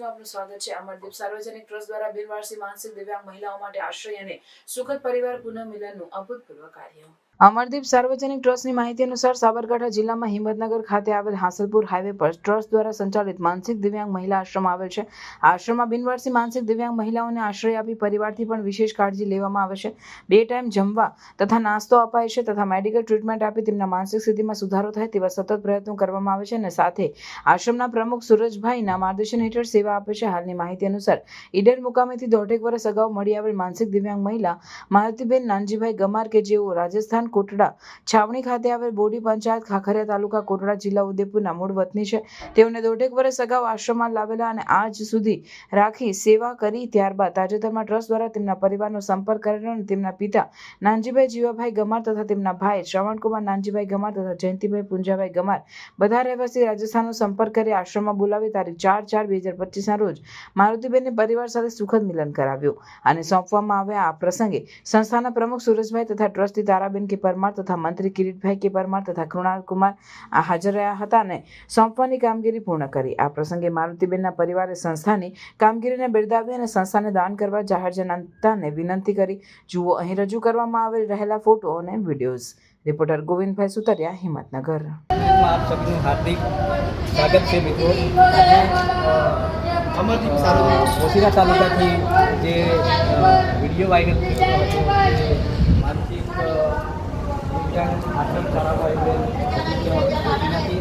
ન્યૂઝમાં આપનું સ્વાગત છે। અમરદીપ સાર્વજનિક ટ્રસ્ટ દ્વારા બિનવારસી માનસિક દિવ્યાંગ મહિલાઓ માટે આશ્રય અને સુખદ પરિવાર પુનઃમિલનનું અભૂતપૂર્વ કાર્ય। અમરદીપ સાર્વજનિક ટ્રસ્ટની માહિતી અનુસાર સાબરકાંઠા જિલ્લામાં હિંમતનગર ખાતે આવેલ હાંસલપુર હાઈવે પર ટ્રસ્ટ દ્વારા સંચાલિત માનસિક દિવ્યાંગ મહિલા આશ્રમ આવેલ છે। આ આશ્રમમાં બિનવારસી માનસિક દિવ્યાંગ મહિલાઓને આશ્રય આપી પરિવારથી પણ વિશેષ કાળજી લેવામાં આવે છે। 2 ટાઈમ જમવા તથા નાસ્તો અપાય છે તથા મેડિકલ ટ્રીટમેન્ટ આપી તેમના માનસિક સ્થિતિમાં સુધારો થાય તેવા સતત પ્રયત્નો કરવામાં આવે છે અને સાથે આશ્રમના પ્રમુખ સુરજભાઈના માર્ગદર્શન હેઠળ સેવા આપે છે। હાલની માહિતી અનુસાર ઈડર મુકામેથી 1.5 વર્ષ અગાઉ મળી આવેલ માનસિક દિવ્યાંગ મહિલા માલતીબેન નાનજીભાઈ ગમાર કે જેઓ રાજસ્થાન કોટડા છાવણી ખાતે આવેલ બોડી પંચાયત ખાખરિયા તાલુકા કોટડા જિલ્લા ઉદયપુરના મૂળ વતની છે। તેઓને 1.5 વર્ષ અગાઉ આશ્રમમાં લાવેલા અને આજ સુધી રાખી સેવા કરી ત્યારબાદ તાજેતરમાં ટ્રસ્ટ દ્વારા તેમના પરિવારનો સંપર્ક કરેલો અને તેમના પિતા નાનજીભાઈ જીવાભાઈ ગમાર તથા તેમના ભાઈ શ્રવણકુમાર નાનજીભાઈ ગમાર તથા જયંતિભાઈ પુંજાભાઈ ગમાર બધા રહેવાસી રાજસ્થાનનો સંપર્ક કરી આશ્રમમાં બોલાવી તારીખ 4/4/2025ના રોજ મારુતિબેનને પરિવાર સાથે સુખદ મિલન કરાવ્યું અને સોંપવામાં આવ્યા। આ પ્રસંગે સંસ્થાના પ્રમુખ સુરેશભાઈ તથા ટ્રસ્ટી તારાબેન કે પરમાર તથા મંત્રી કિરીટભાઈ કે પરમાર તથા કૃણાલ કુમાર હાજર રહ્યા હતા અને સોંપવાની કામગીરી પૂર્ણ કરી। આ પ્રસંગે મારુતિબેનના પરિવારે સંસ્થાની કામગીરીને બિરદાવી અને સંસ્થાને દાન કરવા જાહેર જનતાને વિનંતી કરી। જુઓ અહીં રજૂ કરવામાં આવેલ રહેલા ફોટો અને વિડીયોઝ। રિપોર્ટર ગોવિંદભાઈ સુતરિયા, હિંમતનગર। आप सबનું हार्दिक स्वागत છે મિત્રો। અમરદીપ ઓશિરા તાલુકાથી જે વિડીયો વાયરલ થયો હતો માનસિક દિવ્યાંગ આશ્રમ શાળામાં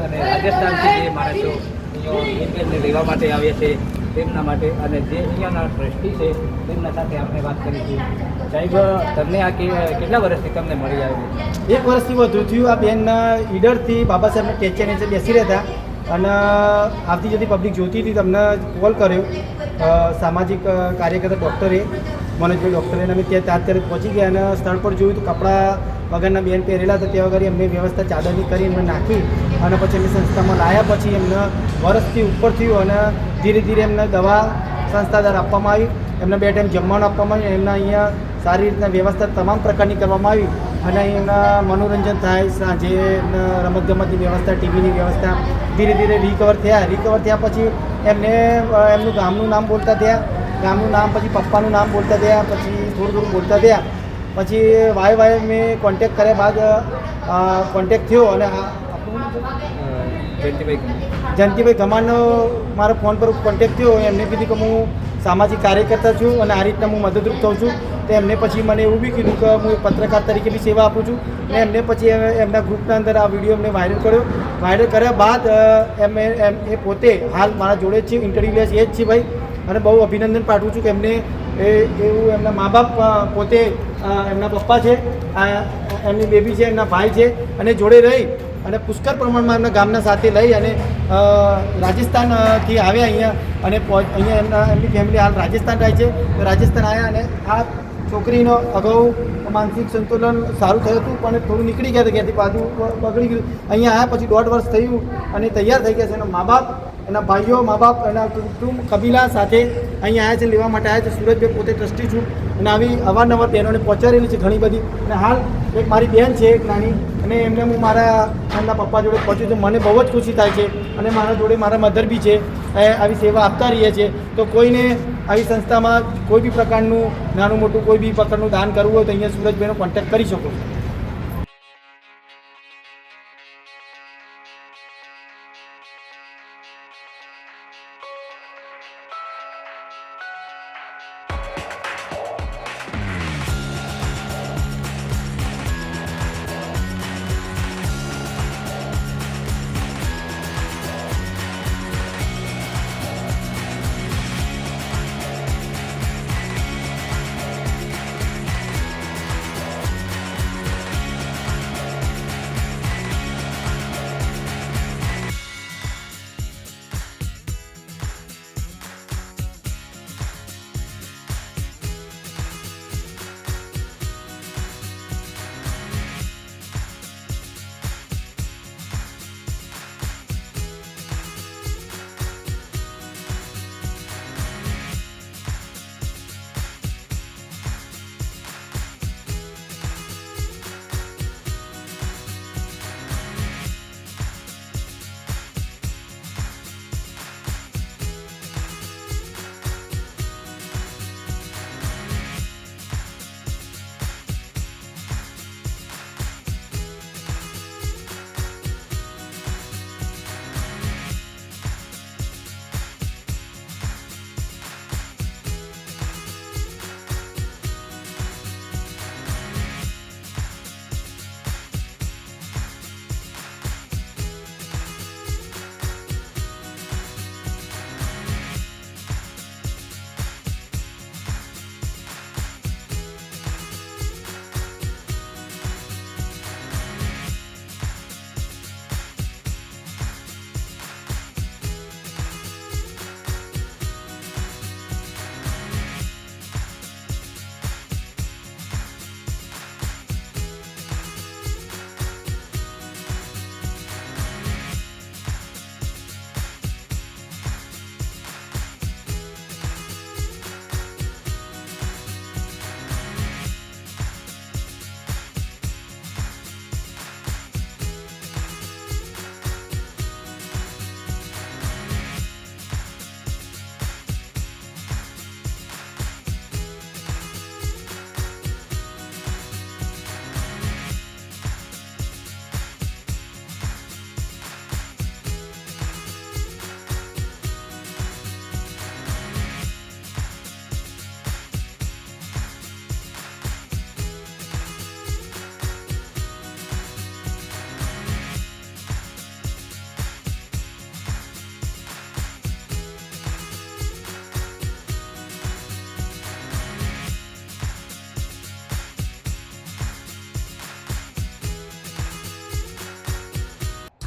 અને રાજસ્થાનથી જે માણસો અહીંયા રહેવા માટે આવ્યા છે તેમના માટે અને જે અહીંયાના ટ્રસ્ટી છે તેમના સાથે આપણે વાત કરીશું। સાહેબ, તમને આ કેટલા વર્ષથી તમને મળી આવેલી? 1 વર્ષથી વધુ થયું। આ બેન ઈડરથી બાબા સાહેબના ટેચે નીચે બેસી રહેતા અને આવતી જતી પબ્લિક જોતી હતી, તમને કોલ કર્યો સામાજિક કાર્યકર્તા ડૉક્ટરે મનોજભાઈ ડૉક્ટરે અમે ત્યાં અત્યારે પહોંચી ગયા અને સ્થળ પર જોયું તો કપડાં વગરના બેન પહેરેલા હતા ત્યાં વગર એમને વ્યવસ્થા ચાદરની કરી એમને નાખી અને પછી એમની સંસ્થામાં લાવ્યા। પછી એમને વર્ષથી ઉપર થયું અને ધીરે ધીરે એમને દવા સંસ્થા દ્વારા આપવામાં આવી, એમને 2 ટાઈમ જમવાનું આપવામાં આવ્યું, એમના અહીંયા સારી રીતના વ્યવસ્થા તમામ પ્રકારની કરવામાં આવી અને અહીં એમના મનોરંજન થાય, સાંજે રમતગમતની વ્યવસ્થા, ટીવીની વ્યવસ્થા, ધીરે ધીરે રિકવર થયા પછી એમને એમનું ગામનું નામ બોલતા થયા, ગામનું નામ પછી પપ્પાનું નામ બોલતા થયા, પછી થોડું બોલતા થયા। પછી વાય મેં કોન્ટેક્ટ કર્યા બાદ કોન્ટેક્ટ થયો અને જયંતિભાઈ ગમારનો મારા ફોન પર કોન્ટેક્ટ થયો। એમને કીધું કે હું સામાજિક કાર્યકર્તા છું અને આ રીતના હું મદદરૂપ થઉં છું। તો એમને પછી મને એવું બી કીધું કે હું પત્રકાર તરીકે બી સેવા આપું છું અને એમને પછી એમના ગ્રુપના અંદર આ વિડીયો એમને વાયરલ કર્યો। વાયરલ કર્યા બાદ એ પોતે હાલ મારા જોડે જ છે, ઇન્ટરવ્યૂ લે છે એ જ છે ભાઈ, અને બહુ અભિનંદન પાઠવું છું કે એમને એવું એમના મા બાપ પોતે એમના પપ્પા છે, એમની બેબી છે, એમના ભાઈ છે અને જોડે રહી અને પુષ્કળ પ્રમાણમાં એમના ગામના સાથે લઈ અને રાજસ્થાનથી આવ્યા અહીંયા અને અહીંયા એમની ફેમિલી હાલ રાજસ્થાન રહે છે। રાજસ્થાન આવ્યા અને આ છોકરીનો અગાઉ માનસિક સંતુલન સારું થયું હતું પણ થોડું નીકળી ગયા હતા, ક્યાંથી બાજુ બગડી ગયું। અહીંયા આવ્યા પછી 1.5 વર્ષ થયું અને તૈયાર થઈ ગયા છે। એના મા બાપ, એના ભાઈઓ, મા બાપ, એના કુટુંબ કબીલા સાથે અહીંયા આવ્યા છે, લેવા માટે આવ્યા છે। સુરજભાઈ પોતે ટ્રસ્ટી છું અને આવી અવારનવાર બહેનોને પહોંચાડેલી છે ઘણી બધી અને હાલ એક મારી બહેન છે એક નાની અને એમને હું એમના પપ્પા જોડે પહોંચ્યું તો મને બહુ જ ખુશી થાય છે અને મારા જોડે મારા મધર બી છે, આવી સેવા આપતા રહીએ છીએ। તો કોઈને આવી સંસ્થામાં કોઈ બી પ્રકારનું નાનું મોટું કોઈ બી પ્રકારનું દાન કરવું હોય તો અહીંયા સુરજભાઈનો કોન્ટેક્ટ કરી શકો છો।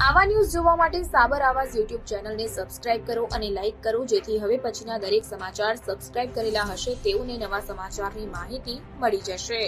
આવા ન્યૂઝ જોવા માટે સાબર આવાઝ યુટ્યુબ ચેનલને સબસ્ક્રાઇબ કરો અને લાઇક કરો, જેથી હવે પછીના દરેક સમાચાર સબસ્ક્રાઇબ કરેલા હશે તેઓને નવા સમાચારની માહિતી મળી જશે.